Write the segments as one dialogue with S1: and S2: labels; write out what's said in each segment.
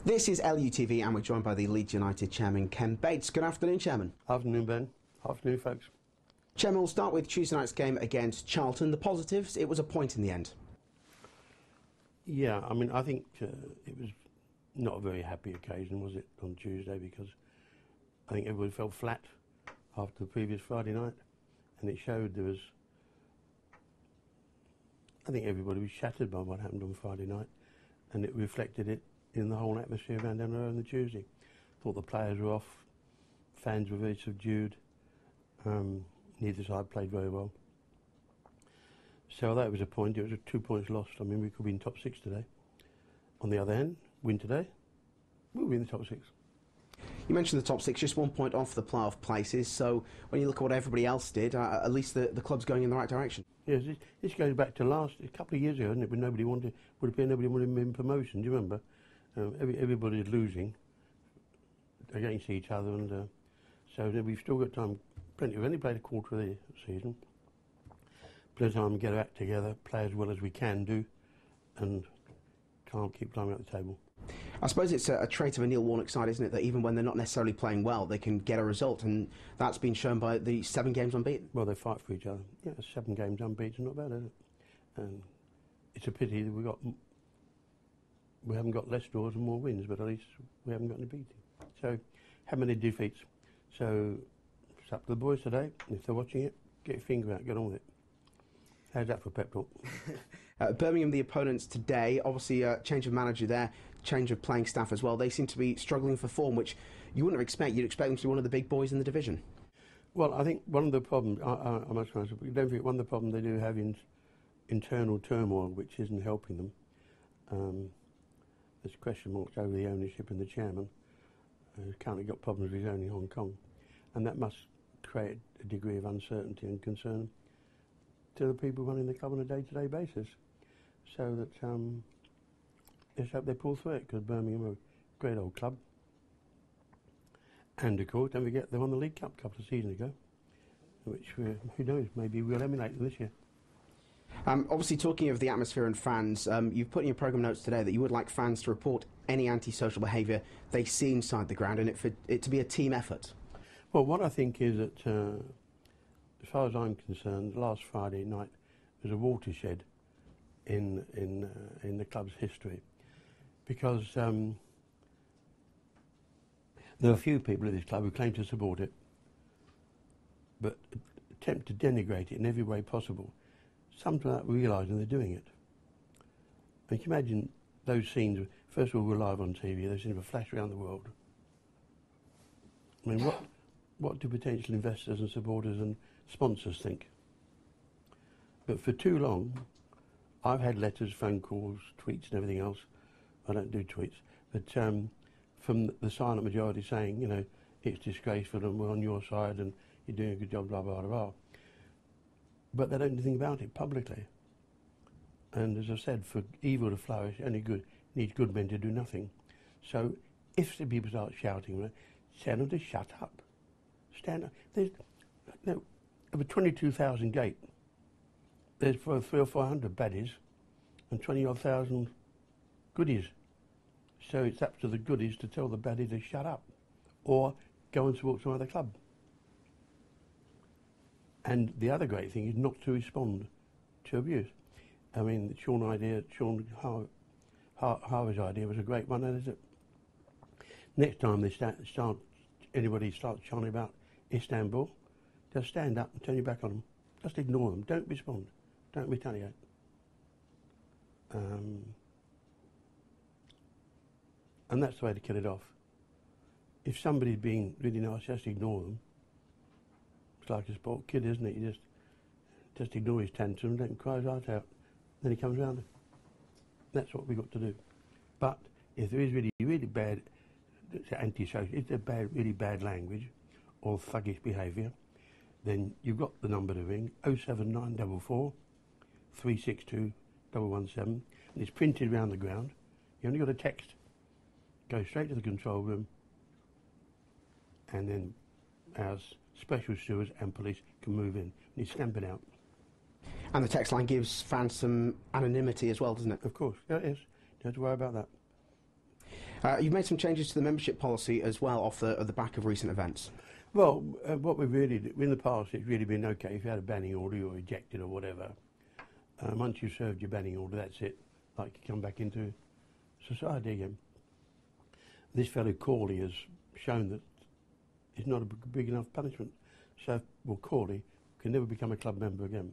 S1: This is LUTV and we're joined by the Leeds United chairman, Ken Bates. Good afternoon, Chairman.
S2: Afternoon, Ben. Afternoon, folks.
S1: Chairman, we'll start with Tuesday night's game against Charlton. The positives, it was a point in the end.
S2: Yeah, I mean, I think it was not a very happy occasion, was it, on Tuesday, because I think everybody felt flat after the previous Friday night, and it showed there was... I think everybody was shattered by what happened on Friday night, and it reflected it in the whole atmosphere around down the road on the Tuesday. Thought the players were off, fans were very subdued, neither side played very well. So that was a point. It was a 2 points lost. I mean, we could be in top six today. On the other hand, win today, we'll be in the top six.
S1: You mentioned the top six, just 1 point off the playoff places, so when you look at what everybody else did, at least the club's going in the right direction.
S2: Yes, this goes back to a couple of years ago, isn't it, when nobody wanted in promotion, do you remember? Everybody is losing against each other, and so we've still got time. We've only played a quarter of the season. Plenty of time to get our act together, play as well as we can do, and can't keep climbing up the table.
S1: I suppose it's a trait of a Neil Warnock side, isn't it, that even when they're not necessarily playing well, they can get a result, and that's been shown by the 7 games unbeaten.
S2: Well, they fight for each other. Yeah, 7 games unbeaten, not bad, is it? And it's a pity that we haven't got less draws and more wins, but at least we haven't got any beating. So, how many defeats? So, it's up to the boys today. If they're watching it, get your finger out, get on with it. How's that for pep talk?
S1: Birmingham, the opponents today, obviously a change of manager there, change of playing staff as well. They seem to be struggling for form, which you wouldn't expect. You'd expect them to be one of the big boys in the division.
S2: Well, I think one of the problems, I must say, don't forget, one of the problems they do have is internal turmoil, which isn't helping them. There's question marks over the ownership and the chairman, who's currently got problems with his own in Hong Kong, and that must create a degree of uncertainty and concern to the people running the club on a day-to-day basis, so that let's hope they pull through it, because Birmingham are a great old club. And of course, don't forget, they won the League Cup a couple of seasons ago, which, who knows, maybe we'll emulate them this year.
S1: Obviously, talking of the atmosphere and fans, you've put in your programme notes today that you would like fans to report any antisocial behaviour they see inside the ground, and for it to be a team effort.
S2: Well, what I think is that, as far as I'm concerned, last Friday night was a watershed in the club's history, because there are a few people at this club who claim to support it, but attempt to denigrate it in every way possible, sometimes without realising they're doing it. And you can imagine those scenes. First of all, we're live on TV. Those scenes were flashed around the world. I mean, what do potential investors and supporters and sponsors think? But for too long, I've had letters, phone calls, tweets and everything else. I don't do tweets, but from the silent majority saying, you know, it's disgraceful and we're on your side and you're doing a good job, blah, blah, blah, blah. But they don't do anything about it publicly. And as I said, for evil to flourish, only good needs good men to do nothing. So if the people start shouting, tell them to shut up. Stand up. There's over 22,000 gate. There's 300 or 400 baddies and 20-odd thousand goodies. So it's up to the goodies to tell the baddies to shut up or go and support some other club. And the other great thing is not to respond to abuse. I mean, Sean Harvey's idea was a great one, is it? Next time anybody starts chanting about Istanbul, just stand up and turn your back on them. Just ignore them. Don't respond. Don't retaliate. And that's the way to kill it off. If somebody's being really nice, just ignore them. It's like a sport kid, isn't it? You just ignore his tantrum, don't cry his heart out. Then he comes round. That's what we've got to do. But if there is really, really bad antisocial, if there's really bad language or thuggish behaviour, then you've got the number to ring, 07944 362 117, and it's printed around the ground. You only got a text. Go straight to the control room, and then our special stewards and police can move in. And you stamp it out.
S1: And the text line gives fans some anonymity as well, doesn't it?
S2: Of course, yeah, it is. Don't have to worry about that.
S1: You've made some changes to the membership policy as well off the back of recent events.
S2: Well, what we've really in the past, it's really been okay if you had a banning order, you were ejected or whatever. Once you've served your banning order, that's it. Like you come back into society again. This fellow Corley has shown that it's not a big enough punishment. So, well, Corley can never become a club member again.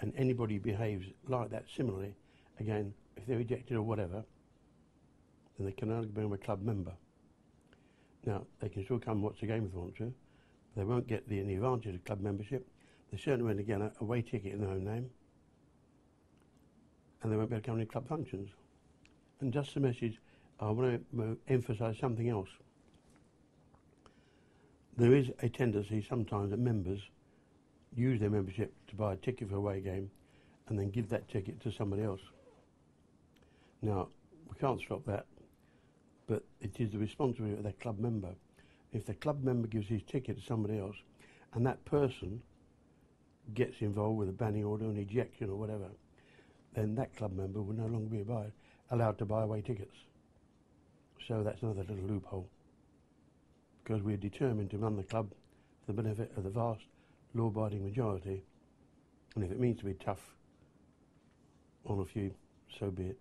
S2: And anybody who behaves like that similarly, again, if they're ejected or whatever, then they can only become a club member. Now, they can still come and watch the game if they want to. They won't get any advantage of club membership. They certainly won't get a away ticket in their own name. And they won't be able to come to club functions. And just a message, I want to emphasise something else. There is a tendency sometimes that members use their membership to buy a ticket for a away game and then give that ticket to somebody else. Now, we can't stop that, but it is the responsibility of their club member. If the club member gives his ticket to somebody else and that person gets involved with a banning order, an ejection or whatever, then that club member will no longer be allowed to buy away tickets. So that's another little loophole. Because we're determined to run the club for the benefit of the vast, law-abiding majority. And if it means to be tough on a few, so be it.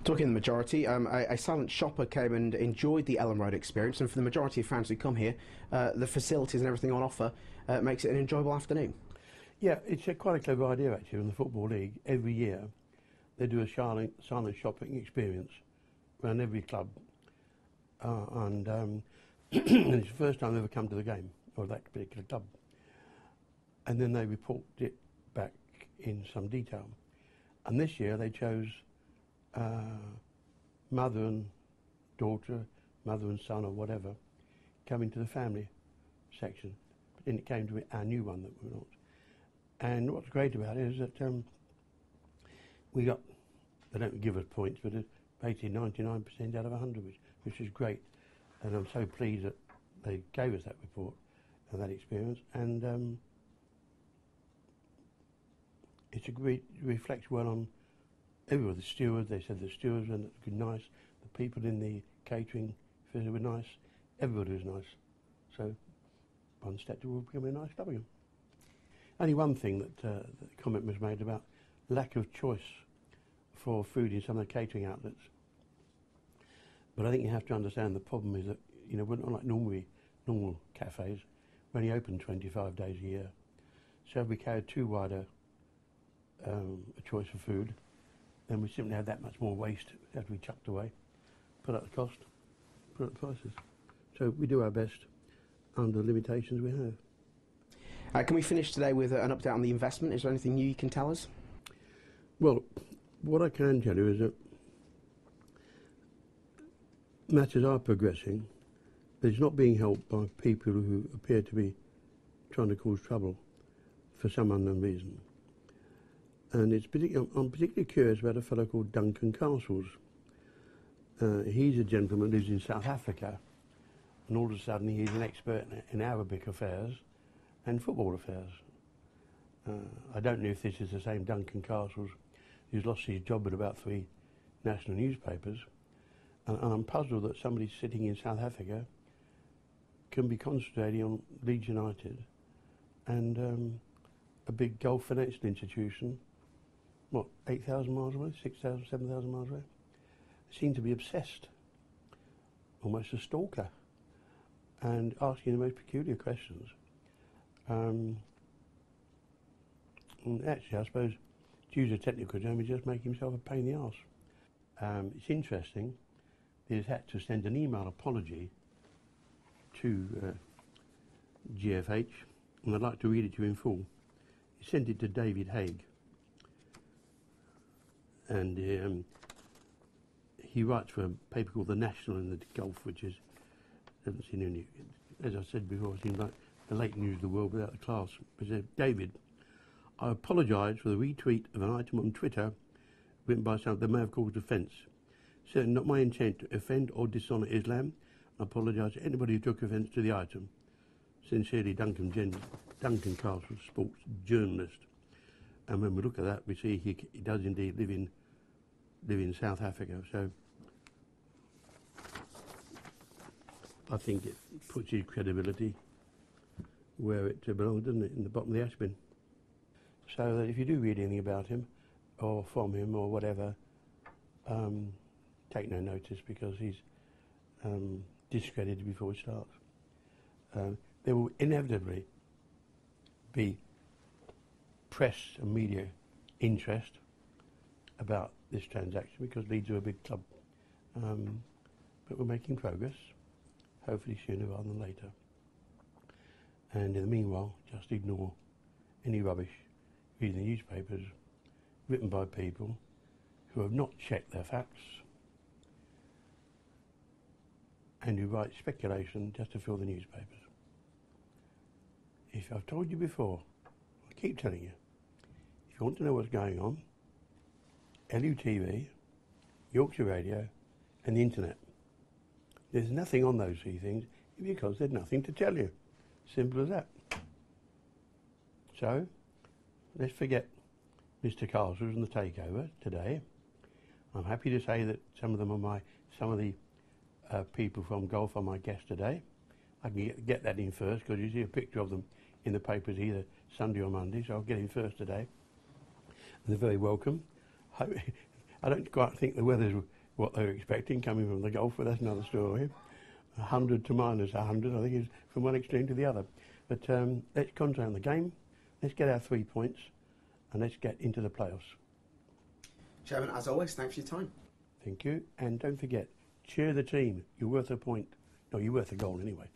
S1: Talking of the majority, a silent shopper came and enjoyed the Ellen Road experience, and for the majority of fans who come here, the facilities and everything on offer makes it an enjoyable afternoon.
S2: Yeah, it's quite a clever idea actually in the Football League. Every year they do a silent shopping experience around every club. And it's the first time they've ever come to the game, or that particular club. And then they report it back in some detail. And this year they chose mother and daughter, mother and son or whatever, coming to the family section. But then it came to our new one that we launched. And what's great about it is that we got, they don't give us points, but it's basically 99% out of 100, which is great. And I'm so pleased that they gave us that report and that experience. And it reflects well on everyone. The stewards, they said the stewards were good, nice. The people in the catering were nice. Everybody was nice. So one step towards becoming a nice club again. Only one thing that the comment was made about lack of choice for food in some of the catering outlets. But I think you have to understand the problem is that, you know, we're not like normal cafes. We're only open 25 days a year. So if we carried too wide a choice of food, then we simply have that much more waste that we chucked away, put up the cost, put up the prices. So we do our best under the limitations we have.
S1: Can we finish today with an update on the investment? Is there anything new you can tell us?
S2: Well, what I can tell you is that matters are progressing, but it's not being helped by people who appear to be trying to cause trouble for some unknown reason. And I'm particularly curious about a fellow called Duncan Castles. He's a gentleman who lives in South Africa, and all of a sudden he's an expert in Arabic affairs and football affairs. I don't know if this is the same Duncan Castles who's lost his job at about 3 national newspapers. And I'm puzzled that somebody sitting in South Africa can be concentrating on Leeds United and a big Gulf financial institution, what, 8,000 miles away, 6,000, 7,000 miles away? Seem to be obsessed, almost a stalker, and asking the most peculiar questions. And actually, I suppose, to use a technical term, he's just making himself a pain in the arse. It's interesting. He's had to send an email apology to GFH, and I'd like to read it to you in full. He sent it to David Haig, and he writes for a paper called The National in the Gulf, which is, hasn't seen any, as I said before, it seems like the late news of the world without the class. He said, David, I apologise for the retweet of an item on Twitter written by some that may have caused offence. Certainly not my intent to offend or dishonour Islam. I apologise to anybody who took offence to the item. Sincerely, Duncan Castle, sports journalist. And when we look at that, we see he does indeed live in South Africa. So I think it puts his credibility where it belongs, doesn't it, in the bottom of the ash bin. So that if you do read anything about him, or from him, or whatever, take no notice, because he's discredited before it starts. There will inevitably be press and media interest about this transaction, because Leeds are a big club. But we're making progress, hopefully sooner rather than later. And in the meanwhile, just ignore any rubbish reading the newspapers written by people who have not checked their facts and who write speculation just to fill the newspapers. If I've told you before, I keep telling you, if you want to know what's going on, LUTV, Yorkshire Radio and the internet. There's nothing on those three things because there's nothing to tell you. Simple as that. So, let's forget Mr. Castles and the takeover today. I'm happy to say that some of the people from golf are my guests today. I can get that in first, because you see a picture of them in the papers either Sunday or Monday, so I'll get in first today. And they're very welcome. I don't quite think the weather's what they were expecting coming from the golf, but that's another story. 100 to minus 100, I think, is from one extreme to the other. But let's concentrate on the game, let's get our 3 points, and let's get into the playoffs.
S1: Chairman, as always, thanks for your time.
S2: Thank you, and don't forget, cheer the team. You're worth a point. No, you're worth a goal anyway.